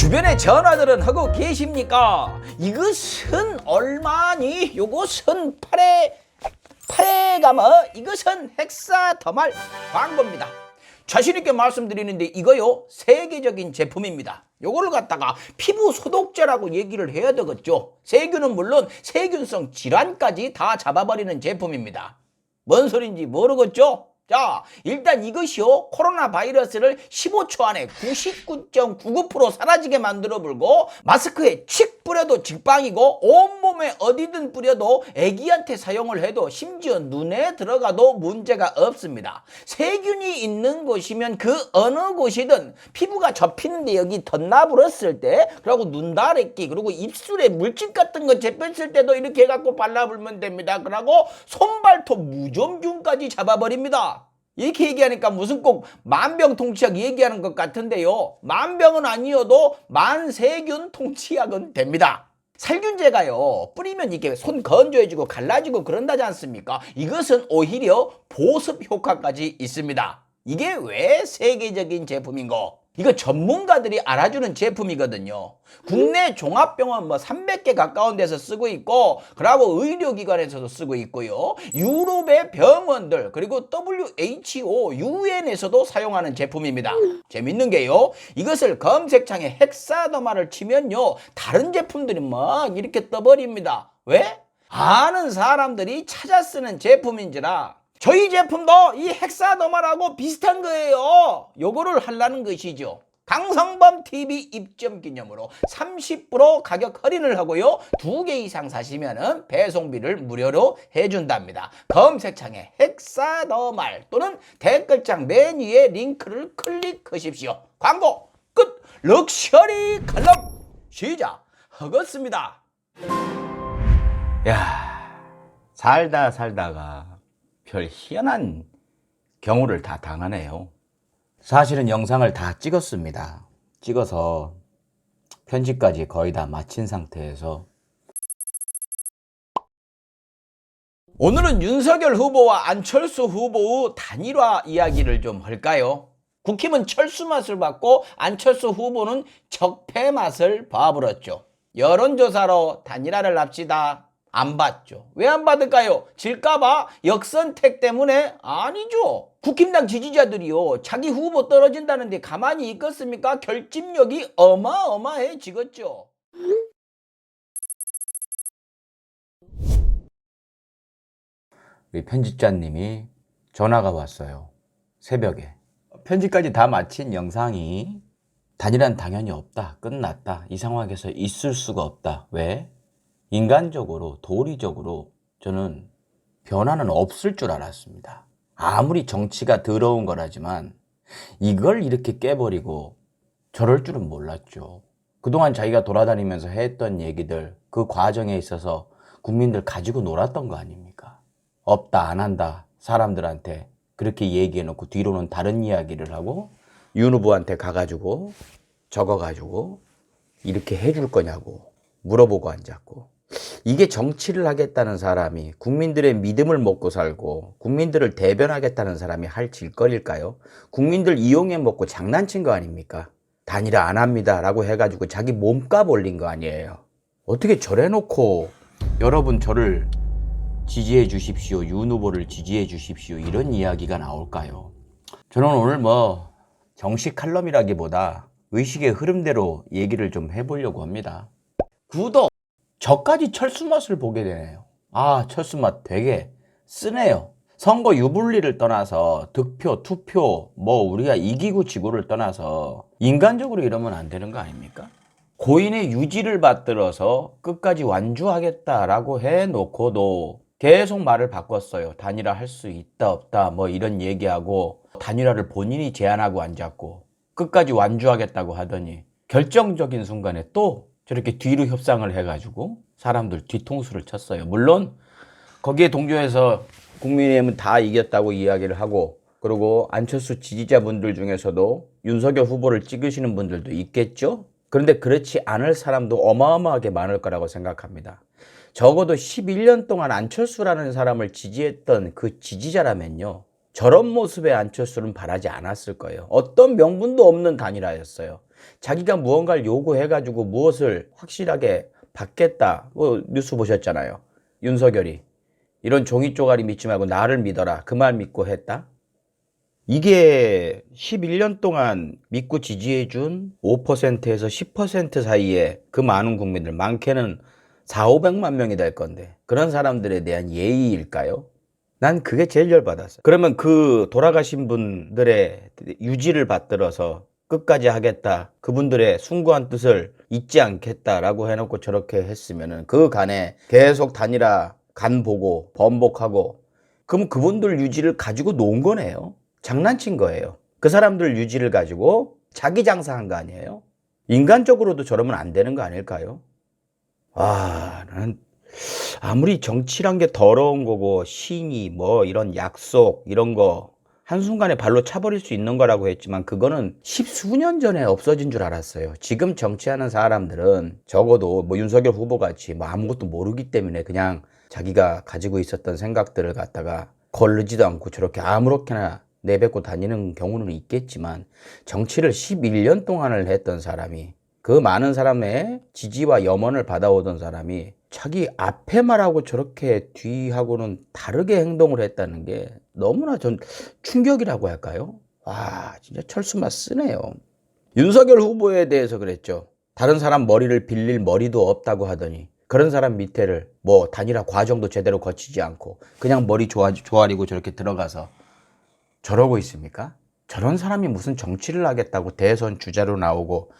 주변에 전화들은 하고 계십니까? 이것은 얼마니? 요것은 팔에 감어 이것은 헥사더말 광고입니다. 자신있게 말씀드리는데 이거요 세계적인 제품입니다. 요거를 갖다가 피부 소독제라고 얘기를 해야 되겠죠. 세균은 물론 세균성 질환까지 다 잡아버리는 제품입니다. 뭔 소린지 모르겠죠? 자, 일단 이것이요 코로나 바이러스를 15초 안에 99.99% 사라지게 만들어 불고 마스크에 칙 뿌려도 직방이고 온몸에 어디든 뿌려도 애기한테 사용을 해도 심지어 눈에 들어가도 문제가 없습니다. 세균이 있는 곳이면 그 어느 곳이든 피부가 접히는데 여기 덧나불었을 때 그리고 눈다래끼 그리고 입술에 물집 같은 거 잡혔을 때도 이렇게 해갖고 발라불면 됩니다. 그러고 손발톱 무좀균까지 잡아버립니다. 이렇게 얘기하니까 무슨 꼭 만병통치약 얘기하는 것 같은데요. 만병은 아니어도 만세균 통치약은 됩니다. 살균제가요 뿌리면 이게 손 건조해지고 갈라지고 그런다지 않습니까? 이것은 오히려 보습 효과까지 있습니다. 이게 왜 세계적인 제품인고? 이거 전문가들이 알아주는 제품이거든요. 국내 종합병원 300개 가까운 데서 쓰고 있고 그리고 의료기관에서도 쓰고 있고요. 유럽의 병원들 그리고 WHO, UN에서도 사용하는 제품입니다. 재밌는 게요. 이것을 검색창에 헥사더마를 치면요. 다른 제품들이 막 이렇게 떠버립니다. 왜? 아는 사람들이 찾아 쓰는 제품인지라 저희 제품도 이 헥사더마라고 비슷한 거예요. 요거를 하려는 것이죠. 강성범 TV 입점 기념으로 30% 가격 할인을 하고요. 2개 이상 사시면은 배송비를 무료로 해준답니다. 검색창에 헥사더말 또는 댓글창 맨 위에 링크를 클릭하십시오. 광고 끝! 럭셔리 칼럼 시작하겠습니다. 야, 살다가 별 희한한 경우를 다 당하네요. 사실은 영상을 다 찍었습니다. 찍어서 편집까지 거의 다 마친 상태에서 오늘은 윤석열 후보와 안철수 후보의 단일화 이야기를 좀 할까요? 국힘은 철수 맛을 봤고 안철수 후보는 적폐 맛을 봐버렸죠. 여론조사로 단일화를 합시다. 안 받죠. 왜 안 받을까요? 질까봐? 역선택 때문에? 아니죠. 국힘당 지지자들이요. 자기 후보 떨어진다는데 가만히 있겠습니까? 결집력이 어마어마해지겠죠. 우리 편집자님이 전화가 왔어요. 새벽에. 편집까지 다 마친 영상이 단일화는 당연히 없다. 끝났다. 이 상황에서 있을 수가 없다. 왜? 인간적으로 도리적으로 저는 변화는 없을 줄 알았습니다. 아무리 정치가 더러운 거라지만 이걸 이렇게 깨버리고 저럴 줄은 몰랐죠. 그동안 자기가 돌아다니면서 했던 얘기들 그 과정에 있어서 국민들 가지고 놀았던 거 아닙니까? 없다 안 한다 사람들한테 그렇게 얘기해놓고 뒤로는 다른 이야기를 하고 윤 후보한테 가가지고 적어가지고 이렇게 해줄 거냐고 물어보고 앉았고 이게 정치를 하겠다는 사람이 국민들의 믿음을 먹고 살고 국민들을 대변하겠다는 사람이 할 짓거리일까요? 국민들 이용해 먹고 장난친 거 아닙니까? 단일화 안 합니다 라고 해가지고 자기 몸값 올린 거 아니에요. 어떻게 저래놓고 여러분 저를 지지해 주십시오. 윤 후보를 지지해 주십시오. 이런 이야기가 나올까요? 저는 오늘 정식 칼럼이라기보다 의식의 흐름대로 얘기를 좀 해보려고 합니다. 구독! 저까지 철수 맛을 보게 되네요. 아, 철수 맛 되게 쓰네요. 선거 유불리를 떠나서 득표, 투표, 우리가 이기고 지고를 떠나서 인간적으로 이러면 안 되는 거 아닙니까? 고인의 유지를 받들어서 끝까지 완주하겠다라고 해놓고도 계속 말을 바꿨어요. 단일화 할 수 있다 없다 이런 얘기하고 단일화를 본인이 제안하고 앉았고 끝까지 완주하겠다고 하더니 결정적인 순간에 또 저렇게 뒤로 협상을 해가지고 사람들 뒤통수를 쳤어요. 물론 거기에 동조해서 국민의힘은 다 이겼다고 이야기를 하고 그리고 안철수 지지자분들 중에서도 윤석열 후보를 찍으시는 분들도 있겠죠. 그런데 그렇지 않을 사람도 어마어마하게 많을 거라고 생각합니다. 적어도 11년 동안 안철수라는 사람을 지지했던 그 지지자라면요. 저런 모습의 안철수는 바라지 않았을 거예요. 어떤 명분도 없는 단일화였어요. 자기가 무언가를 요구해가지고 무엇을 확실하게 받겠다. 뉴스 보셨잖아요. 윤석열이 이런 종이 쪼가리 믿지 말고 나를 믿어라. 그 말 믿고 했다. 이게 11년 동안 믿고 지지해준 5%에서 10% 사이에 그 많은 국민들, 많게는 400~500만 명이 될 건데 그런 사람들에 대한 예의일까요? 난 그게 제일 열받았어요. 그러면 그 돌아가신 분들의 유지를 받들어서 끝까지 하겠다, 그분들의 숭고한 뜻을 잊지 않겠다라고 해놓고 저렇게 했으면은 그 간에 계속 단일화 간 보고 번복하고, 그럼 그분들 유지를 가지고 놓은 거네요. 장난친 거예요. 그 사람들 유지를 가지고 자기 장사한 거 아니에요? 인간적으로도 저러면 안 되는 거 아닐까요? 나는 아무리 정치란 게 더러운 거고 신이 뭐 이런 약속 이런 거 한순간에 발로 차버릴 수 있는 거라고 했지만 그거는 십수년 전에 없어진 줄 알았어요. 지금 정치하는 사람들은 적어도 뭐 윤석열 후보 같이 뭐 아무것도 모르기 때문에 그냥 자기가 가지고 있었던 생각들을 갖다가 거르지도 않고 저렇게 아무렇게나 내뱉고 다니는 경우는 있겠지만, 정치를 11년 동안을 했던 사람이, 그 많은 사람의 지지와 염원을 받아오던 사람이 자기 앞에 말하고 저렇게 뒤하고는 다르게 행동을 했다는 게 너무나 전 충격이라고 할까요? 진짜 철수맛 쓰네요. 윤석열 후보에 대해서 그랬죠. 다른 사람 머리를 빌릴 머리도 없다고 하더니 그런 사람 밑에를 뭐 단일화 과정도 제대로 거치지 않고 그냥 머리 조아리고 저렇게 들어가서 저러고 있습니까? 저런 사람이 무슨 정치를 하겠다고 대선 주자로 나오고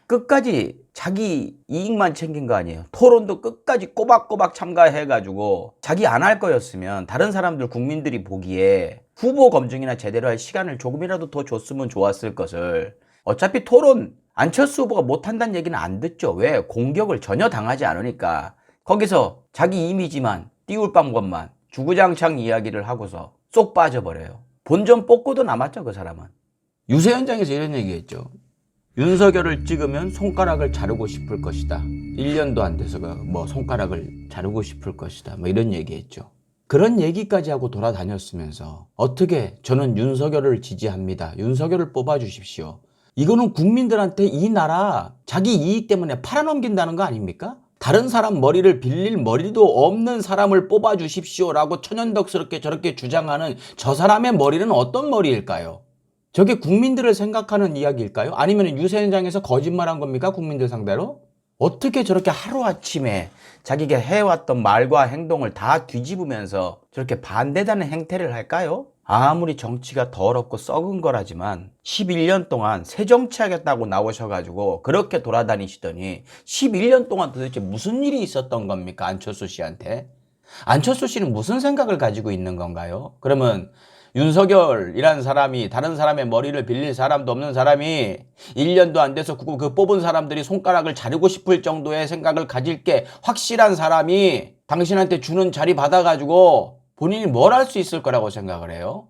끝까지 자기 이익만 챙긴 거 아니에요. 토론도 끝까지 꼬박꼬박 참가해가지고 자기 안 할 거였으면 다른 사람들 국민들이 보기에 후보 검증이나 제대로 할 시간을 조금이라도 더 줬으면 좋았을 것을, 어차피 토론 안철수 후보가 못한다는 얘기는 안 듣죠. 왜? 공격을 전혀 당하지 않으니까. 거기서 자기 이미지만 띄울 방법만 주구장창 이야기를 하고서 쏙 빠져버려요. 본전 뽑고도 남았죠, 그 사람은. 유세 현장에서 이런 얘기했죠. 윤석열을 찍으면 손가락을 자르고 싶을 것이다. 1년도 안 돼서 뭐 손가락을 자르고 싶을 것이다. 뭐 이런 얘기했죠. 그런 얘기까지 하고 돌아다녔으면서 어떻게 저는 윤석열을 지지합니다. 윤석열을 뽑아주십시오. 이거는 국민들한테 이 나라 자기 이익 때문에 팔아넘긴다는 거 아닙니까? 다른 사람 머리를 빌릴 머리도 없는 사람을 뽑아주십시오라고 천연덕스럽게 저렇게 주장하는 저 사람의 머리는 어떤 머리일까요? 저게 국민들을 생각하는 이야기일까요? 아니면 유세 현장에서 거짓말한 겁니까? 국민들 상대로? 어떻게 저렇게 하루아침에 자기가 해왔던 말과 행동을 다 뒤집으면서 저렇게 반대되는 행태를 할까요? 아무리 정치가 더럽고 썩은 거라지만 11년 동안 새 정치하겠다고 나오셔가지고 그렇게 돌아다니시더니 11년 동안 도대체 무슨 일이 있었던 겁니까? 안철수 씨한테. 안철수 씨는 무슨 생각을 가지고 있는 건가요? 그러면 윤석열이라는 사람이, 다른 사람의 머리를 빌릴 사람도 없는 사람이 1년도 안 돼서 그 뽑은 사람들이 손가락을 자르고 싶을 정도의 생각을 가질 게 확실한 사람이 당신한테 주는 자리 받아가지고 본인이 뭘 할 수 있을 거라고 생각을 해요?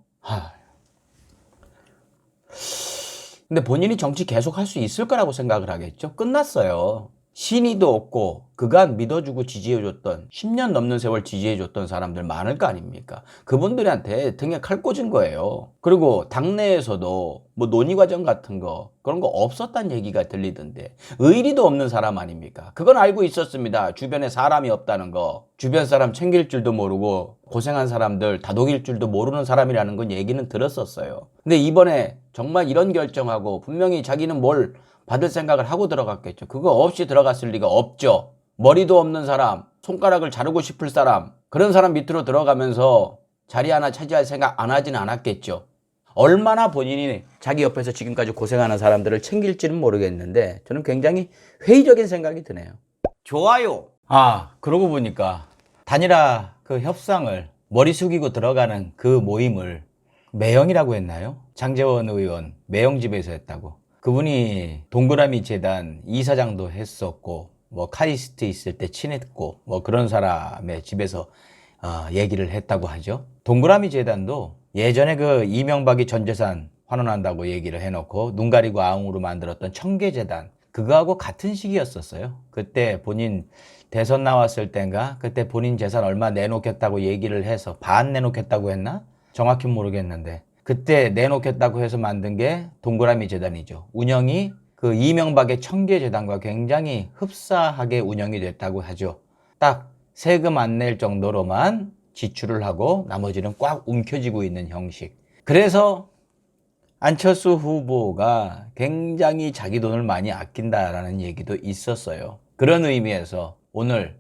근데 본인이 정치 계속 할 수 있을 거라고 생각을 하겠죠? 끝났어요. 신의도 없고 그간 믿어주고 지지해줬던 10년 넘는 세월 지지해줬던 사람들 많을 거 아닙니까? 그분들한테 등에 칼 꽂은 거예요. 그리고 당내에서도 뭐 논의 과정 같은 거 그런 거 없었단 얘기가 들리던데, 의리도 없는 사람 아닙니까? 그건 알고 있었습니다. 주변에 사람이 없다는 거, 주변 사람 챙길 줄도 모르고 고생한 사람들 다독일 줄도 모르는 사람이라는 건 얘기는 들었었어요. 근데 이번에 정말 이런 결정하고 분명히 자기는 뭘 받을 생각을 하고 들어갔겠죠. 그거 없이 들어갔을 리가 없죠. 머리도 없는 사람, 손가락을 자르고 싶을 사람, 그런 사람 밑으로 들어가면서 자리 하나 차지할 생각 안 하진 않았겠죠. 얼마나 본인이 자기 옆에서 지금까지 고생하는 사람들을 챙길지는 모르겠는데 저는 굉장히 회의적인 생각이 드네요. 좋아요. 그러고 보니까 단일화 그 협상을 머리 숙이고 들어가는 그 모임을 매형이라고 했나요? 장제원 의원 매형집에서 했다고. 그분이 동그라미 재단 이사장도 했었고 뭐 카리스트 있을 때 친했고 뭐 그런 사람의 집에서 얘기를 했다고 하죠. 동그라미 재단도 예전에 그 이명박이 전 재산 환원한다고 얘기를 해놓고 눈 가리고 아웅으로 만들었던 청계재단, 그거하고 같은 시기였었어요. 그때 본인 대선 나왔을 땐가 그때 본인 재산 얼마 내놓겠다고 얘기를 해서 반 내놓겠다고 했나? 정확히 모르겠는데 그때 내놓겠다고 해서 만든 게 동그라미 재단이죠. 운영이 그 이명박의 청계재단과 굉장히 흡사하게 운영이 됐다고 하죠. 딱 세금 안 낼 정도로만 지출을 하고 나머지는 꽉 움켜쥐고 있는 형식. 그래서 안철수 후보가 굉장히 자기 돈을 많이 아낀다라는 얘기도 있었어요. 그런 의미에서 오늘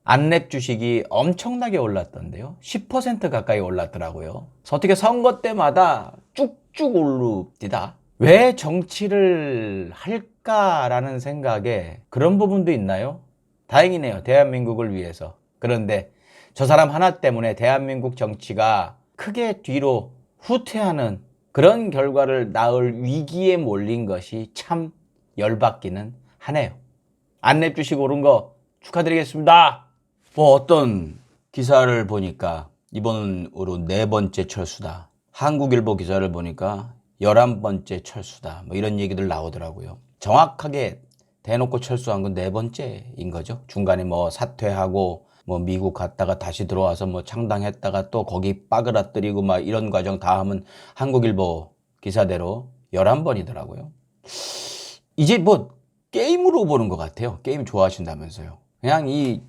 안랩 주식이 엄청나게 올랐던데요. 10% 가까이 올랐더라고요. 그래서 어떻게 선거 때마다 쭉쭉 오릅니다. 왜 정치를 할까라는 생각에 그런 부분도 있나요? 다행이네요. 대한민국을 위해서. 그런데 저 사람 하나 때문에 대한민국 정치가 크게 뒤로 후퇴하는 그런 결과를 낳을 위기에 몰린 것이 참 열받기는 하네요. 안랩 주식 오른 거 축하드리겠습니다. 뭐 어떤 기사를 보니까 이번으로 4번째 철수다. 한국일보 기사를 보니까 11번째 철수다. 뭐 이런 얘기들 나오더라고요. 정확하게 대놓고 철수한 건 4번째인 거죠. 중간에 뭐 사퇴하고 뭐 미국 갔다가 다시 들어와서 뭐 창당했다가 또 거기 빠그라뜨리고 막 이런 과정 다 하면 한국일보 기사대로 11번이더라고요. 이제 뭐 게임으로 보는 것 같아요. 게임 좋아하신다면서요. 그냥 이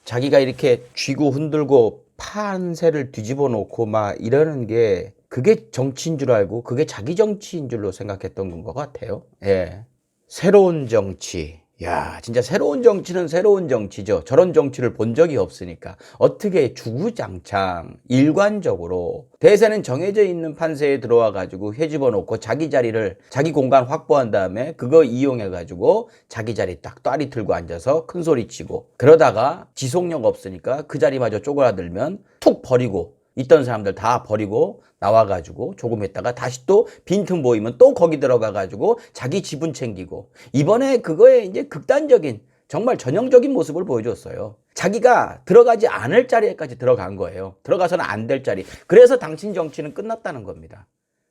자기가 이렇게 쥐고 흔들고 판세를 뒤집어 놓고 막 이러는 게 그게 정치인 줄 알고 그게 자기 정치인 줄로 생각했던 것 같아요. 예. 새로운 정치. 야, 진짜 새로운 정치는 새로운 정치죠. 저런 정치를 본 적이 없으니까. 어떻게 주구장창 일관적으로 대세는 정해져 있는 판세에 들어와 가지고 헤집어 놓고 자기 자리를 자기 공간 확보한 다음에 그거 이용해 가지고 자기 자리 딱 따리 틀고 앉아서 큰 소리 치고 그러다가 지속력 없으니까 그 자리마저 쪼그라들면 툭 버리고 있던 사람들 다 버리고 나와가지고 조금 있다가 다시 또 빈틈 보이면 또 거기 들어가가지고 자기 지분 챙기고 이번에 그거에 이제 극단적인 정말 전형적인 모습을 보여줬어요. 자기가 들어가지 않을 자리에까지 들어간 거예요. 들어가서는 안 될 자리. 그래서 당신 정치는 끝났다는 겁니다.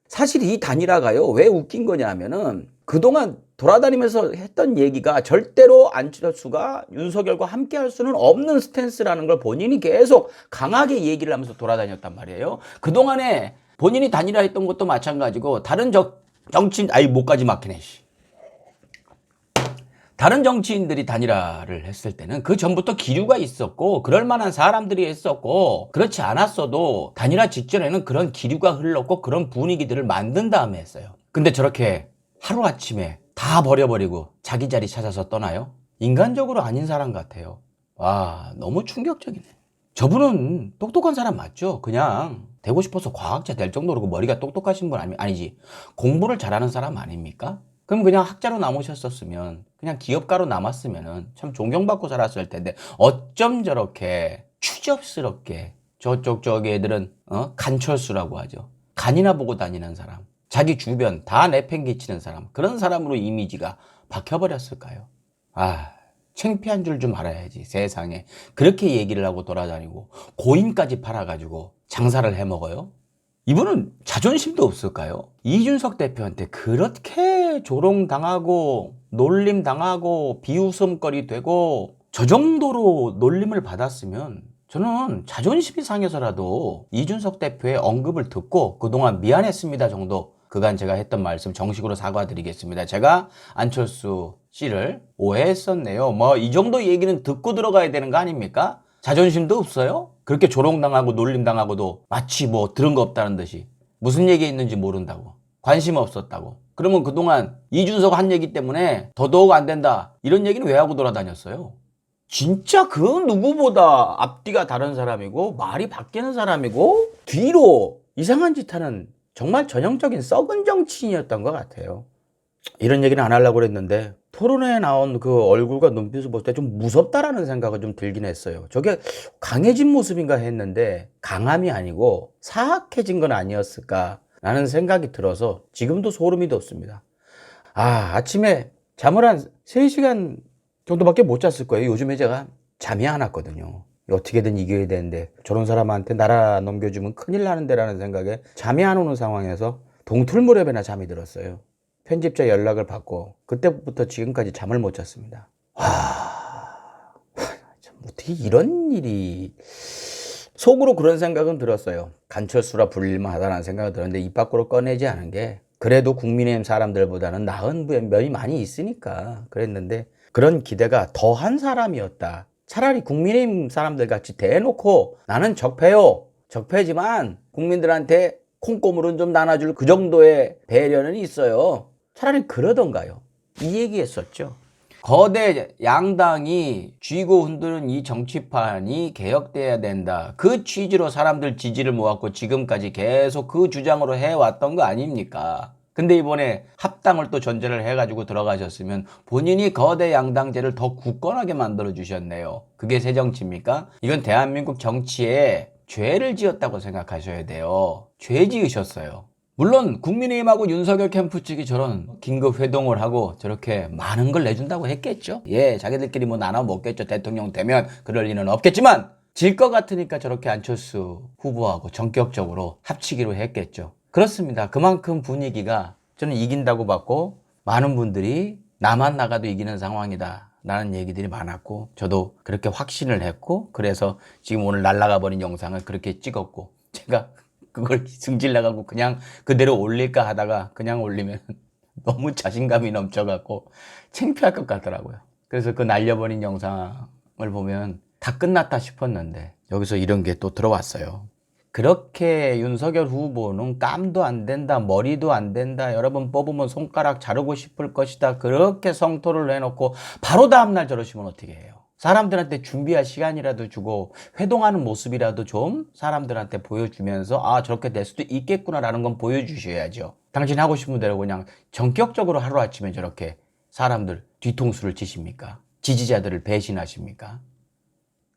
사실 이 단일화가요 왜 웃긴 거냐 하면은 그동안 돌아다니면서 했던 얘기가 절대로 안철수가 윤석열과 함께 할 수는 없는 스탠스라는 걸 본인이 계속 강하게 얘기를 하면서 돌아다녔단 말이에요. 그동안에 본인이 단일화했던 것도 마찬가지고 다른 정치인 목까지 막히네. 다른 정치인들이 단일화를 했을 때는 그 전부터 기류가 있었고 그럴 만한 사람들이 했었고 그렇지 않았어도 단일화 직전에는 그런 기류가 흘렀고 그런 분위기들을 만든 다음에 했어요. 근데 저렇게 하루아침에 다 버려버리고 자기 자리 찾아서 떠나요? 인간적으로 아닌 사람 같아요. 와, 너무 충격적이네. 저분은 똑똑한 사람 맞죠? 그냥 되고 싶어서 과학자 될 정도로 머리가 똑똑하신 분 아니지. 공부를 잘하는 사람 아닙니까? 그럼 그냥 학자로 남으셨었으면 그냥 기업가로 남았으면 참 존경받고 살았을 텐데 어쩜 저렇게 추접스럽게 저기 애들은 간철수라고 하죠. 간이나 보고 다니는 사람, 자기 주변 다 내팽개치는 사람, 그런 사람으로 이미지가 박혀버렸을까요? 아, 창피한 줄 좀 알아야지. 세상에 그렇게 얘기를 하고 돌아다니고 고인까지 팔아가지고 장사를 해먹어요? 이분은 자존심도 없을까요? 이준석 대표한테 그렇게 조롱당하고 놀림당하고 비웃음거리 되고 저 정도로 놀림을 받았으면 저는 자존심이 상해서라도 이준석 대표의 언급을 듣고 그동안 미안했습니다 정도 그간 제가 했던 말씀 정식으로 사과드리겠습니다. 제가 안철수 씨를 오해했었네요. 뭐 이 정도 얘기는 듣고 들어가야 되는 거 아닙니까? 자존심도 없어요? 그렇게 조롱당하고 놀림당하고도 마치 뭐 들은 거 없다는 듯이 무슨 얘기 있는지 모른다고 관심 없었다고 그러면 그동안 이준석 한 얘기 때문에 더더욱 안 된다 이런 얘기는 왜 하고 돌아다녔어요? 진짜 그 누구보다 앞뒤가 다른 사람이고 말이 바뀌는 사람이고 뒤로 이상한 짓 하는 정말 전형적인 썩은 정치인이었던 것 같아요. 이런 얘기는 안 하려고 그랬는데 토론회에 나온 그 얼굴과 눈빛을 볼 때 좀 무섭다라는 생각이 좀 들긴 했어요. 저게 강해진 모습인가 했는데 강함이 아니고 사악해진 건 아니었을까라는 생각이 들어서 지금도 소름이 돋습니다. 아침에 잠을 한 3시간 정도밖에 못 잤을 거예요. 요즘에 제가 잠이 안 왔거든요. 어떻게든 이겨야 되는데 저런 사람한테 나라 넘겨주면 큰일 나는데라는 생각에 잠이 안 오는 상황에서 동틀무렵에나 잠이 들었어요. 편집자 연락을 받고 그때부터 지금까지 잠을 못 잤습니다. 참 어떻게 이런 일이 속으로 그런 생각은 들었어요. 간철수라 불릴만 하다는 생각이 들었는데 입 밖으로 꺼내지 않은 게 그래도 국민의힘 사람들보다는 나은 면이 많이 있으니까 그랬는데 그런 기대가 더한 사람이었다. 차라리 국민의힘 사람들 같이 대놓고 나는 적폐요. 적폐지만 국민들한테 콩고물은 좀 나눠줄 그 정도의 배려는 있어요. 차라리 그러던가요. 이 얘기했었죠. 거대 양당이 쥐고 흔드는 이 정치판이 개혁돼야 된다. 그 취지로 사람들 지지를 모았고 지금까지 계속 그 주장으로 해왔던 거 아닙니까? 근데 이번에 합당을 또 전제를 해가지고 들어가셨으면 본인이 거대 양당제를 더 굳건하게 만들어 주셨네요. 그게 새 정치입니까? 이건 대한민국 정치에 죄를 지었다고 생각하셔야 돼요. 죄 지으셨어요. 물론 국민의힘하고 윤석열 캠프 측이 저런 긴급 회동을 하고 저렇게 많은 걸 내준다고 했겠죠. 예, 자기들끼리 뭐 나눠 먹겠죠. 대통령 되면 그럴 리는 없겠지만 질 것 같으니까 저렇게 안철수 후보하고 전격적으로 합치기로 했겠죠. 그렇습니다. 그만큼 분위기가 저는 이긴다고 봤고 많은 분들이 나만 나가도 이기는 상황이다 라는 얘기들이 많았고 저도 그렇게 확신을 했고 그래서 지금 오늘 날아가 버린 영상을 그렇게 찍었고 제가 그걸 승질나가고 그냥 그대로 올릴까 하다가 그냥 올리면 너무 자신감이 넘쳐갖고 창피할 것 같더라고요. 그래서 그 날려버린 영상을 보면 다 끝났다 싶었는데 여기서 이런 게 또 들어왔어요. 그렇게 윤석열 후보는 깜도 안 된다, 머리도 안 된다, 여러분 뽑으면 손가락 자르고 싶을 것이다 그렇게 성토를 해놓고 바로 다음날 저러시면 어떻게 해요? 사람들한테 준비할 시간이라도 주고 회동하는 모습이라도 좀 사람들한테 보여주면서 아 저렇게 될 수도 있겠구나라는 건 보여주셔야죠. 당신 하고 싶은 대로 그냥 전격적으로 하루아침에 저렇게 사람들 뒤통수를 치십니까? 지지자들을 배신하십니까?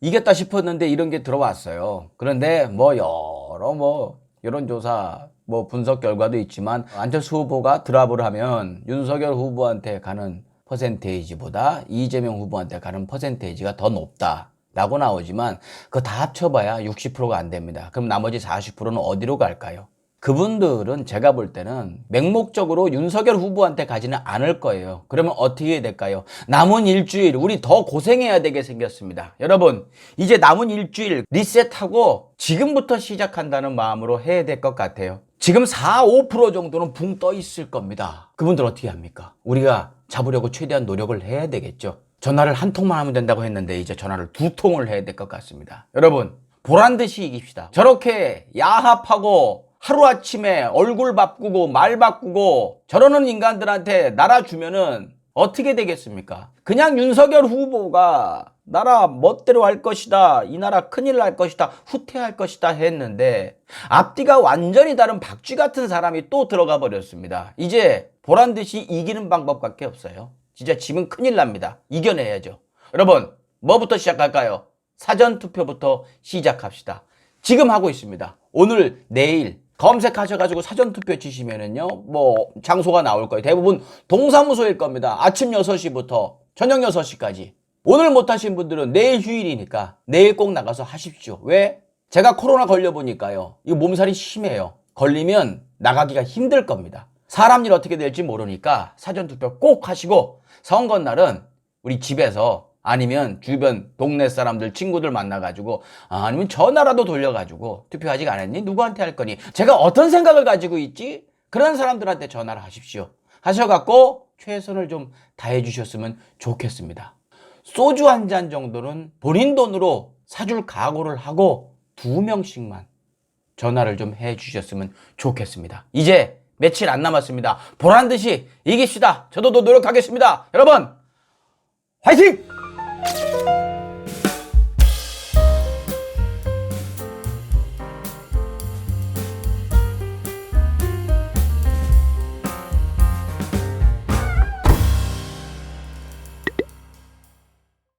이겼다 싶었는데 이런 게 들어왔어요. 그런데 여러 여론조사 분석 결과도 있지만 안철수 후보가 드랍을 하면 윤석열 후보한테 가는 퍼센테이지보다 이재명 후보한테 가는 퍼센테이지가 더 높다라고 나오지만 그거 다 합쳐봐야 60%가 안 됩니다. 그럼 나머지 40%는 어디로 갈까요? 그분들은 제가 볼 때는 맹목적으로 윤석열 후보한테 가지는 않을 거예요. 그러면 어떻게 해야 될까요? 남은 일주일 우리 더 고생해야 되게 생겼습니다. 여러분 이제 남은 일주일 리셋하고 지금부터 시작한다는 마음으로 해야 될 것 같아요. 지금 4, 5% 정도는 붕 떠 있을 겁니다. 그분들 어떻게 합니까? 우리가 잡으려고 최대한 노력을 해야 되겠죠. 전화를 한 통만 하면 된다고 했는데 이제 전화를 2통을 해야 될 것 같습니다. 여러분 보란듯이 이깁시다. 저렇게 야합하고 하루아침에 얼굴 바꾸고 말 바꾸고 저러는 인간들한테 나라 주면은 어떻게 되겠습니까? 그냥 윤석열 후보가 나라 멋대로 할 것이다, 이 나라 큰일 날 것이다, 후퇴할 것이다 했는데 앞뒤가 완전히 다른 박쥐 같은 사람이 또 들어가 버렸습니다. 이제 보란듯이 이기는 방법밖에 없어요. 진짜 지면 큰일 납니다. 이겨내야죠. 여러분 뭐부터 시작할까요? 사전투표부터 시작합시다. 지금 하고 있습니다. 오늘 내일 검색하셔가지고 사전투표 치시면은요, 장소가 나올 거예요. 대부분 동사무소일 겁니다. 아침 6시부터 저녁 6시까지. 오늘 못하신 분들은 내일 휴일이니까 내일 꼭 나가서 하십시오. 왜? 제가 코로나 걸려보니까요, 이거 몸살이 심해요. 걸리면 나가기가 힘들 겁니다. 사람 일 어떻게 될지 모르니까 사전투표 꼭 하시고, 선거날은 우리 집에서 아니면 주변 동네 사람들 친구들 만나가지고 아니면 전화라도 돌려가지고 투표 아직 안 했니? 누구한테 할 거니? 제가 어떤 생각을 가지고 있지? 그런 사람들한테 전화를 하십시오. 하셔갖고 최선을 좀 다해 주셨으면 좋겠습니다. 소주 한 잔 정도는 본인 돈으로 사줄 각오를 하고 2명씩만 전화를 좀 해 주셨으면 좋겠습니다. 이제 며칠 안 남았습니다. 보란듯이 이깁시다. 저도 더 노력하겠습니다. 여러분 화이팅!